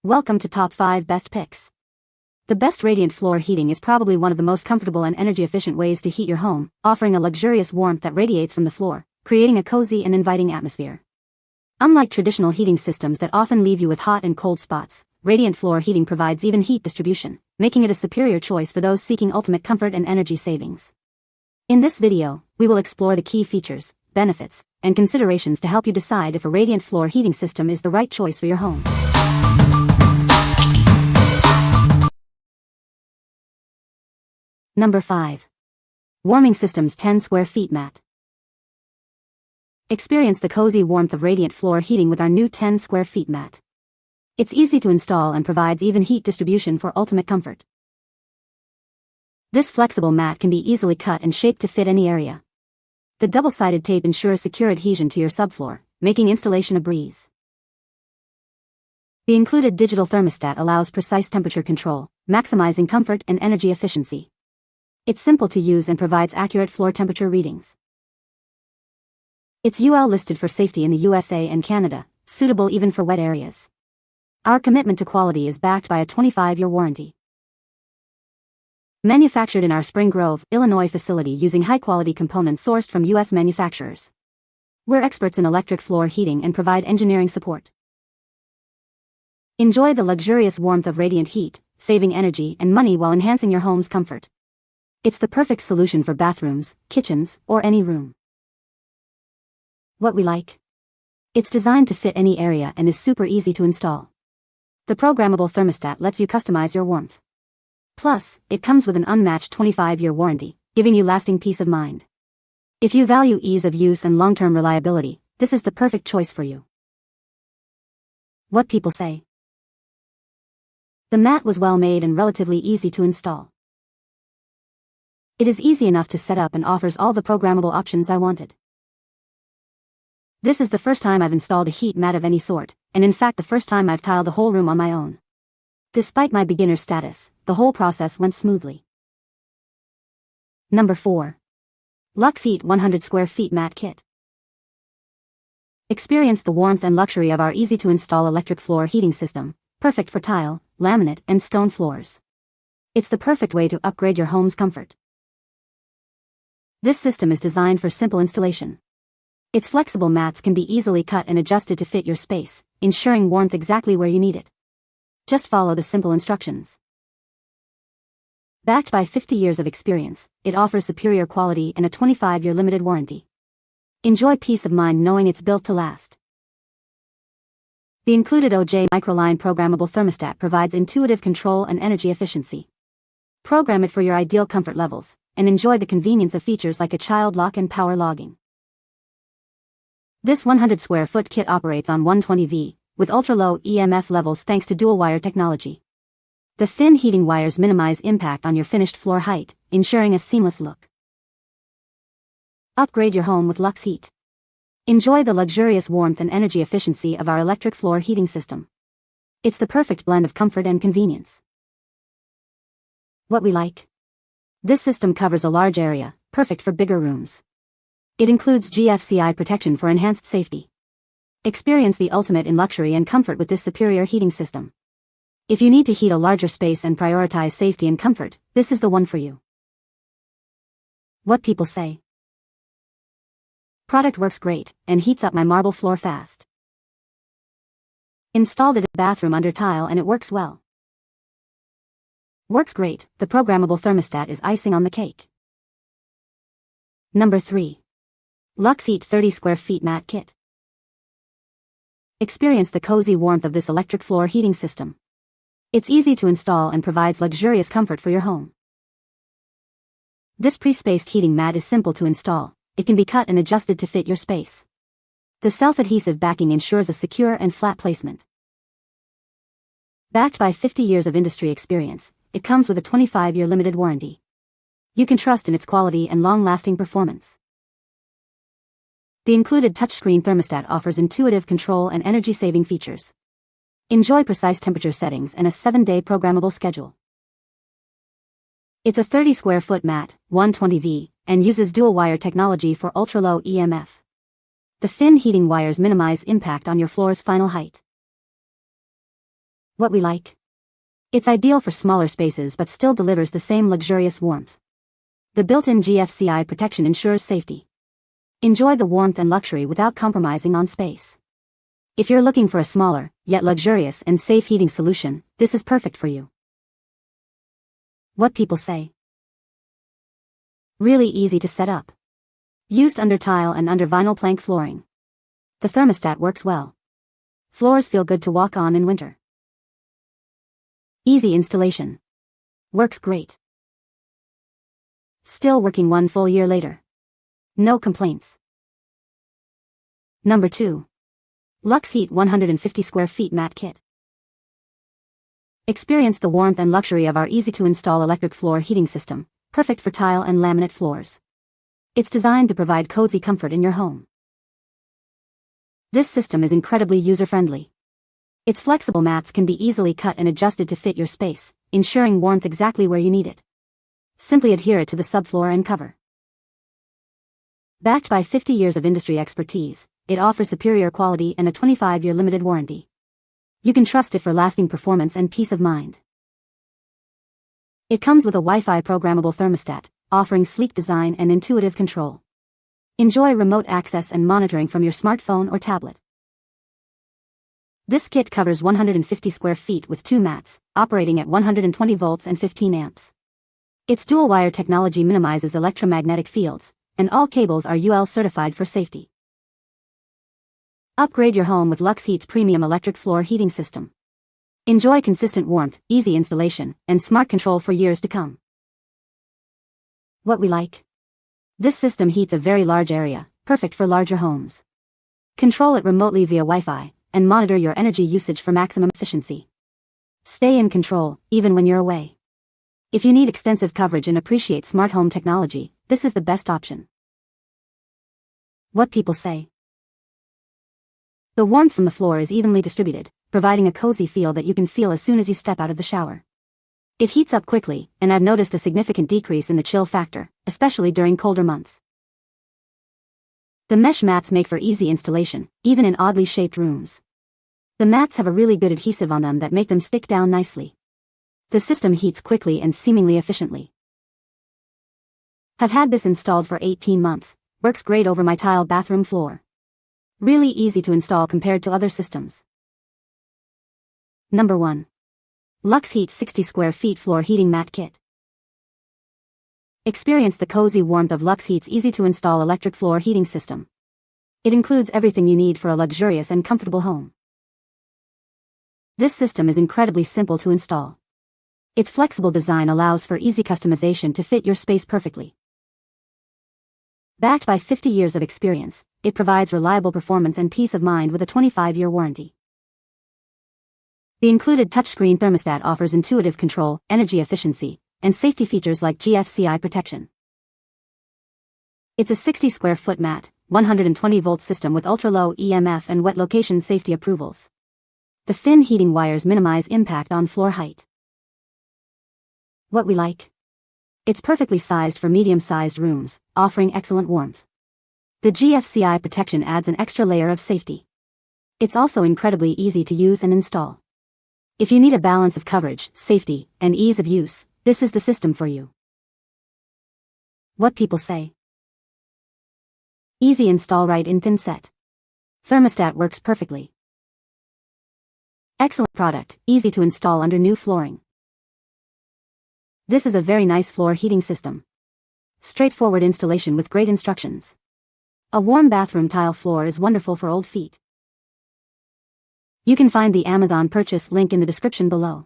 Welcome to Top 5 Best Picks. The best radiant floor heating is probably one of the most comfortable and energy-efficient ways to heat your home, offering a luxurious warmth that radiates from the floor, creating a cozy and inviting atmosphere. Unlike traditional heating systems that often leave you with hot and cold spots, radiant floor heating provides even heat distribution, making it a superior choice for those seeking ultimate comfort and energy savings. In this video, we will explore the key features, benefits, and considerations to help you decide if a radiant floor heating system is the right choice for your home. Number 5. Warming Systems 10 Sqft Mat. Experience the cozy warmth of radiant floor heating with our new 10 Sqft Mat. It's easy to install and provides even heat distribution for ultimate comfort. This flexible mat can be easily cut and shaped to fit any area. The double-sided tape ensures secure adhesion to your subfloor, making installation a breeze. The included digital thermostat allows precise temperature control, maximizing comfort and energy efficiency. It's simple to use and provides accurate floor temperature readings. It's UL listed for safety in the USA and Canada, suitable even for wet areas. Our commitment to quality is backed by a 25-year warranty. Manufactured in our Spring Grove, Illinois facility using high-quality components sourced from U.S. manufacturers. We're experts in electric floor heating and provide engineering support. Enjoy the luxurious warmth of radiant heat, saving energy and money while enhancing your home's comfort. It's the perfect solution for bathrooms, kitchens, or any room. What we like? It's designed to fit any area and is super easy to install. The programmable thermostat lets you customize your warmth. Plus, it comes with an unmatched 25-year warranty, giving you lasting peace of mind. If you value ease of use and long-term reliability, this is the perfect choice for you. What people say? The mat was well made and relatively easy to install. It is easy enough to set up and offers all the programmable options I wanted. This is the first time I've installed a heat mat of any sort, and in fact the first time I've tiled a whole room on my own. Despite my beginner status, the whole process went smoothly. Number 4. LuxHeat 100 Sqft Mat Kit. Experience the warmth and luxury of our easy-to-install electric floor heating system, perfect for tile, laminate, and stone floors. It's the perfect way to upgrade your home's comfort. This system is designed for simple installation. Its flexible mats can be easily cut and adjusted to fit your space, ensuring warmth exactly where you need it. Just follow the simple instructions. Backed by 50 years of experience, it offers superior quality and a 25-year limited warranty. Enjoy peace of mind knowing it's built to last. The included OJ Microline programmable thermostat provides intuitive control and energy efficiency. Program it for your ideal comfort levels, and enjoy the convenience of features like a child lock and power logging. This 100 square foot kit operates on 120V, with ultra-low EMF levels thanks to dual-wire technology. The thin heating wires minimize impact on your finished floor height, ensuring a seamless look. Upgrade your home with LuxHeat. Enjoy the luxurious warmth and energy efficiency of our electric floor heating system. It's the perfect blend of comfort and convenience. What we like? This system covers a large area, perfect for bigger rooms. It includes GFCI protection for enhanced safety. Experience the ultimate in luxury and comfort with this superior heating system. If you need to heat a larger space and prioritize safety and comfort, this is the one for you. What people say? Product works great, and heats up my marble floor fast. Installed it in the bathroom under tile and it works well. Works great, the programmable thermostat is icing on the cake. Number 3. LuxHeat 30 Sqft Mat Kit. Experience the cozy warmth of this electric floor heating system. It's easy to install and provides luxurious comfort for your home. This pre-spaced heating mat is simple to install. It can be cut and adjusted to fit your space. The self-adhesive backing ensures a secure and flat placement. Backed by 50 years of industry experience, it comes with a 25-year limited warranty. You can trust in its quality and long-lasting performance. The included touchscreen thermostat offers intuitive control and energy-saving features. Enjoy precise temperature settings and a 7-day programmable schedule. It's a 30 square foot mat, 120V, and uses dual-wire technology for ultra-low EMF. The thin heating wires minimize impact on your floor's final height. What we like? It's ideal for smaller spaces but still delivers the same luxurious warmth. The built-in GFCI protection ensures safety. Enjoy the warmth and luxury without compromising on space. If you're looking for a smaller, yet luxurious and safe heating solution, this is perfect for you. What people say. Really easy to set up. Used under tile and under vinyl plank flooring. The thermostat works well. Floors feel good to walk on in winter. Easy installation. Works great. Still working 1 full year later. No complaints. Number 2. LuxHeat 150 square feet Mat Kit. Experience the warmth and luxury of our easy-to-install electric floor heating system, perfect for tile and laminate floors. It's designed to provide cozy comfort in your home. This system is incredibly user-friendly. Its flexible mats can be easily cut and adjusted to fit your space, ensuring warmth exactly where you need it. Simply adhere it to the subfloor and cover. Backed by 50 years of industry expertise, it offers superior quality and a 25-year limited warranty. You can trust it for lasting performance and peace of mind. It comes with a Wi-Fi programmable thermostat, offering sleek design and intuitive control. Enjoy remote access and monitoring from your smartphone or tablet. This kit covers 150 square feet with 2 mats, operating at 120 volts and 15 amps. Its dual-wire technology minimizes electromagnetic fields, and all cables are UL certified for safety. Upgrade your home with LuxHeat's premium electric floor heating system. Enjoy consistent warmth, easy installation, and smart control for years to come. What we like? This system heats a very large area, perfect for larger homes. Control it remotely via Wi-Fi, and monitor your energy usage for maximum efficiency. Stay in control, even when you're away. If you need extensive coverage and appreciate smart home technology, this is the best option. What people say. The warmth from the floor is evenly distributed, providing a cozy feel that you can feel as soon as you step out of the shower. It heats up quickly, and I've noticed a significant decrease in the chill factor, especially during colder months. The mesh mats make for easy installation, even in oddly shaped rooms. The mats have a really good adhesive on them that make them stick down nicely. The system heats quickly and seemingly efficiently. Have had this installed for 18 months, works great over my tile bathroom floor. Really easy to install compared to other systems. Number 1. LuxHeat 60 square feet floor heating mat kit. Experience the cozy warmth of LuxHeat's easy-to-install electric floor heating system. It includes everything you need for a luxurious and comfortable home. This system is incredibly simple to install. Its flexible design allows for easy customization to fit your space perfectly. Backed by 50 years of experience, it provides reliable performance and peace of mind with a 25-year warranty. The included touchscreen thermostat offers intuitive control, energy efficiency, and safety features like GFCI protection. It's a 60 square foot mat, 120 volt system with ultra-low EMF and wet location safety approvals. The thin heating wires minimize impact on floor height. What we like? It's perfectly sized for medium-sized rooms, offering excellent warmth. The GFCI protection adds an extra layer of safety. It's also incredibly easy to use and install. If you need a balance of coverage, safety, and ease of use, this is the system for you. What people say. Easy install right in thin set. Thermostat works perfectly. Excellent product, easy to install under new flooring. This is a very nice floor heating system. Straightforward installation with great instructions. A warm bathroom tile floor is wonderful for old feet. You can find the Amazon purchase link in the description below.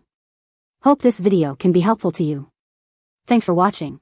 Hope this video can be helpful to you. Thanks for watching.